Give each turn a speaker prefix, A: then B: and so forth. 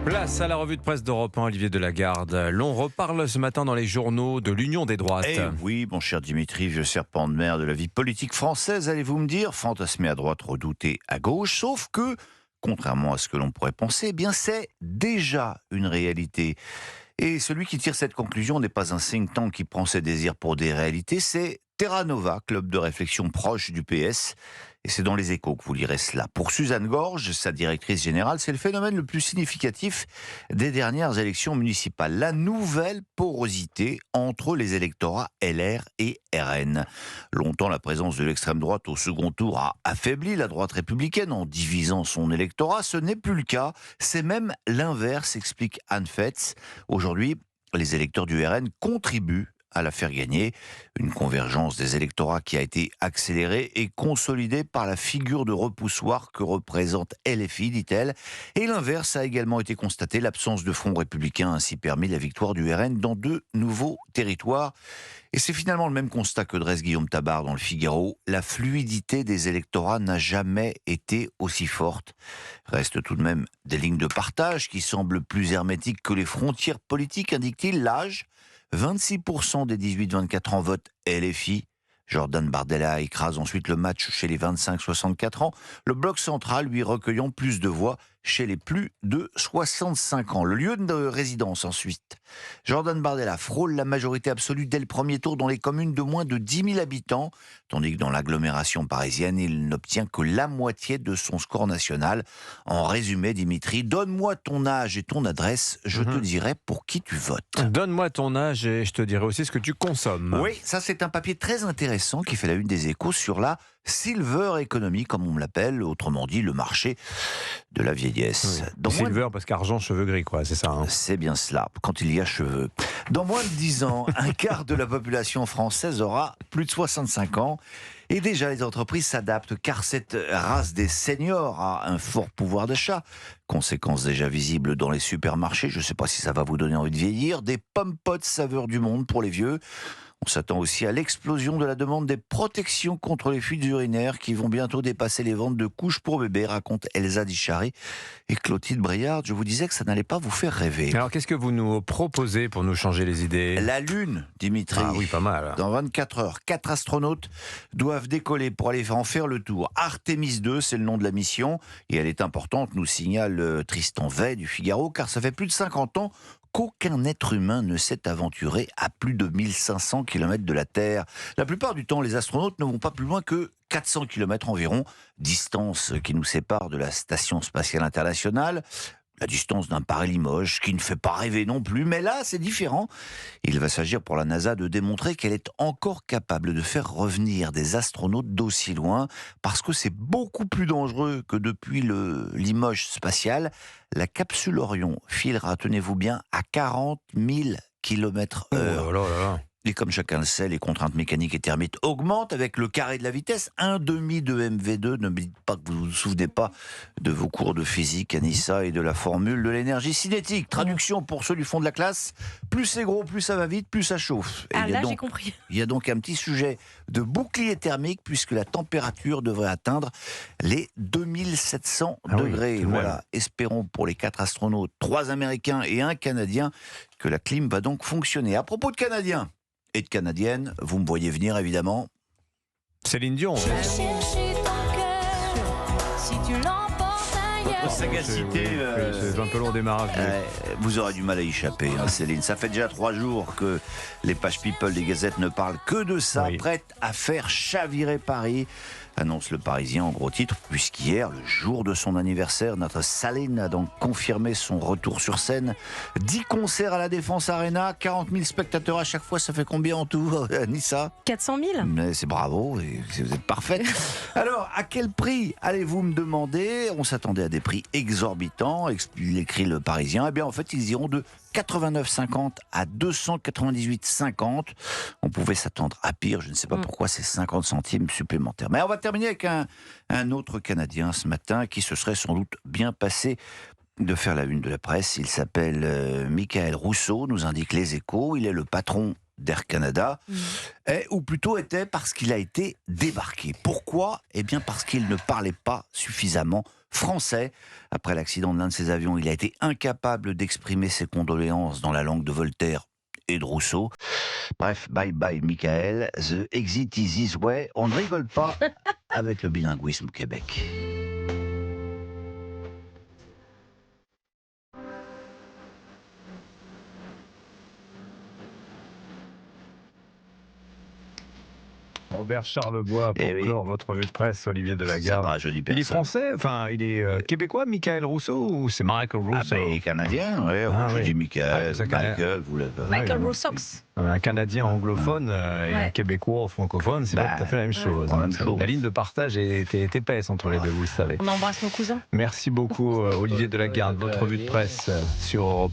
A: Place à la revue de presse d'Europe 1, Olivier Delagarde. L'on reparle ce matin dans les journaux de l'Union des droites.
B: Eh oui, mon cher Dimitri, vieux serpent de mer de la vie politique française, allez-vous me dire, fantasmé à droite, redouté à gauche, sauf que, contrairement à ce que l'on pourrait penser, eh bien c'est déjà une réalité. Et celui qui tire cette conclusion n'est pas un think tank qui prend ses désirs pour des réalités, c'est Terra Nova, club de réflexion proche du PS. Et c'est dans les Échos que vous lirez cela. Pour Suzanne Gorge, sa directrice générale, c'est le phénomène le plus significatif des dernières élections municipales. La nouvelle porosité entre les électorats LR et RN. Longtemps, la présence de l'extrême droite au second tour a affaibli la droite républicaine en divisant son électorat. Ce n'est plus le cas. C'est même l'inverse, explique Anne Fetz. Aujourd'hui, les électeurs du RN contribuent à la faire gagner. Une convergence des électorats qui a été accélérée et consolidée par la figure de repoussoir que représente LFI, dit-elle. Et l'inverse a également été constaté. L'absence de front républicain a ainsi permis la victoire du RN dans 2 nouveaux territoires. Et c'est finalement le même constat que dresse Guillaume Tabar dans le Figaro. La fluidité des électorats n'a jamais été aussi forte. Restent tout de même des lignes de partage qui semblent plus hermétiques que les frontières politiques, indique-t-il. L'âge, 26% des 18-24 ans votent LFI. Jordan Bardella écrase ensuite le match chez les 25-64 ans. Le bloc central, lui, recueillant plus de voix chez les plus de 65 ans. Le lieu de résidence ensuite. Jordan Bardella frôle la majorité absolue dès le premier tour dans les communes de moins de 10 000 habitants, tandis que dans l'agglomération parisienne, il n'obtient que la moitié de son score national. En résumé, Dimitri, donne-moi ton âge et ton adresse, je te dirai pour qui tu votes.
A: Donne-moi ton âge et je te dirai aussi ce que tu consommes.
B: Oui, ça c'est un papier très intéressant qui fait la une des Échos sur la silver economy, comme on me l'appelle, autrement dit le marché de la vieillesse.
A: Oui. Silver parce qu'argent, cheveux gris, quoi, c'est ça. Hein.
B: C'est bien cela, quand il y a cheveux. Dans moins de 10 ans, un quart de la population française aura plus de 65 ans. Et déjà, les entreprises s'adaptent, car cette race des seniors a un fort pouvoir d'achat. Conséquence déjà visible dans les supermarchés, je ne sais pas si ça va vous donner envie de vieillir, des pommes-potes saveur du monde pour les vieux. On s'attend aussi à l'explosion de la demande des protections contre les fuites urinaires qui vont bientôt dépasser les ventes de couches pour bébés, raconte Elsa Dichary et Clotilde Briard. Je vous disais que ça n'allait pas vous faire rêver.
A: Alors, qu'est-ce que vous nous proposez pour nous changer les idées ?
B: La Lune, Dimitri.
A: Ah oui, pas mal.
B: Dans 24 heures, 4 astronautes doivent décoller pour aller en faire le tour. Artemis 2, c'est le nom de la mission, et elle est importante, nous signale Tristan Vey du Figaro, car ça fait plus de 50 ans qu'aucun être humain ne s'est aventuré à plus de 1500 km de la Terre. La plupart du temps, les astronautes ne vont pas plus loin que 400 km environ, distance qui nous sépare de la Station spatiale internationale. La distance d'un Paris-Limoges, qui ne fait pas rêver non plus, mais là, c'est différent. Il va s'agir pour la NASA de démontrer qu'elle est encore capable de faire revenir des astronautes d'aussi loin, parce que c'est beaucoup plus dangereux que depuis le Limoges spatial. La capsule Orion filera, tenez-vous bien, à 40 000 km/h.
A: Oh là là.
B: Et comme chacun le sait, les contraintes mécaniques et thermiques augmentent avec le carré de la vitesse. 1,5 de MV2. Ne me dites pas que vous ne vous souvenez pas de vos cours de physique à Nissa et de la formule de l'énergie cinétique. Traduction pour ceux du fond de la classe. Plus c'est gros, plus ça va vite, plus ça chauffe. Et
C: J'ai compris.
B: Il y a donc un petit sujet de bouclier thermique puisque la température devrait atteindre les 2700 degrés.
A: Oui,
B: voilà. Espérons pour les 4 astronautes, 3 Américains et 1 Canadien, que la clim va donc fonctionner. À propos de Canadiens et de Canadiennes, vous me voyez venir évidemment.
A: Céline Dion.
B: Votre sagacité,
A: C'est un peu long au démarrage.
B: vous aurez du mal à y échapper, hein, Céline. Ça fait déjà 3 jours que les pages People des gazettes ne parlent que de ça,
A: Oui.
B: prête à faire chavirer Paris, annonce le Parisien en gros titre, puisqu'hier, le jour de son anniversaire, notre Céline a donc confirmé son retour sur scène. 10 concerts à la Défense Arena, 40 000 spectateurs à chaque fois, ça fait combien en tout, Nissa ?
C: 400 000
B: Mais c'est bravo, et vous êtes parfaite. Alors, à quel prix allez-vous me demander ? On s'attendait à des prix exorbitants, écrit le Parisien. Eh bien, en fait, ils iront de 89,50 à 298,50. On pouvait s'attendre à pire, je ne sais pas pourquoi c'est 50 centimes supplémentaires. Mais on va terminer avec un autre Canadien ce matin qui se serait sans doute bien passé de faire la une de la presse. Il s'appelle Michael Rousseau, nous indique Les Échos. Il est le patron d'Air Canada, est, ou plutôt était, parce qu'il a été débarqué. Pourquoi ? Eh bien parce qu'il ne parlait pas suffisamment français. Après l'accident de l'un de ses avions, il a été incapable d'exprimer ses condoléances dans la langue de Voltaire et de Rousseau. Bref, bye bye Michael, the exit is this way. On ne rigole pas avec le bilinguisme au Québec.
C: Robert Charlebois pour
B: Eh oui.
C: clore votre revue de presse, Olivier
B: Ça
C: Delagarde.
B: va, je dis
C: Il est
B: personne.
C: français, enfin il est québécois, Michael Rousseau, ou c'est Michael
B: Ah
C: Rousseau?
B: ben, canadien, ouais,
C: Ah,
B: je
C: oui.
B: dis Michael,
C: Ah, c'est canadien.
B: Michael, vous l'avez.
D: Michael
C: oui.
D: Rousseau.
C: Un Canadien anglophone et un
D: Ouais.
C: Québécois francophone, c'est
B: Bah,
C: pas tout à fait la même chose.
B: la même chose.
C: La ligne de partage est épaisse entre les deux, vous le savez.
D: On embrasse nos cousins.
C: Merci beaucoup, Olivier Delagarde. Votre revue de presse sur Europe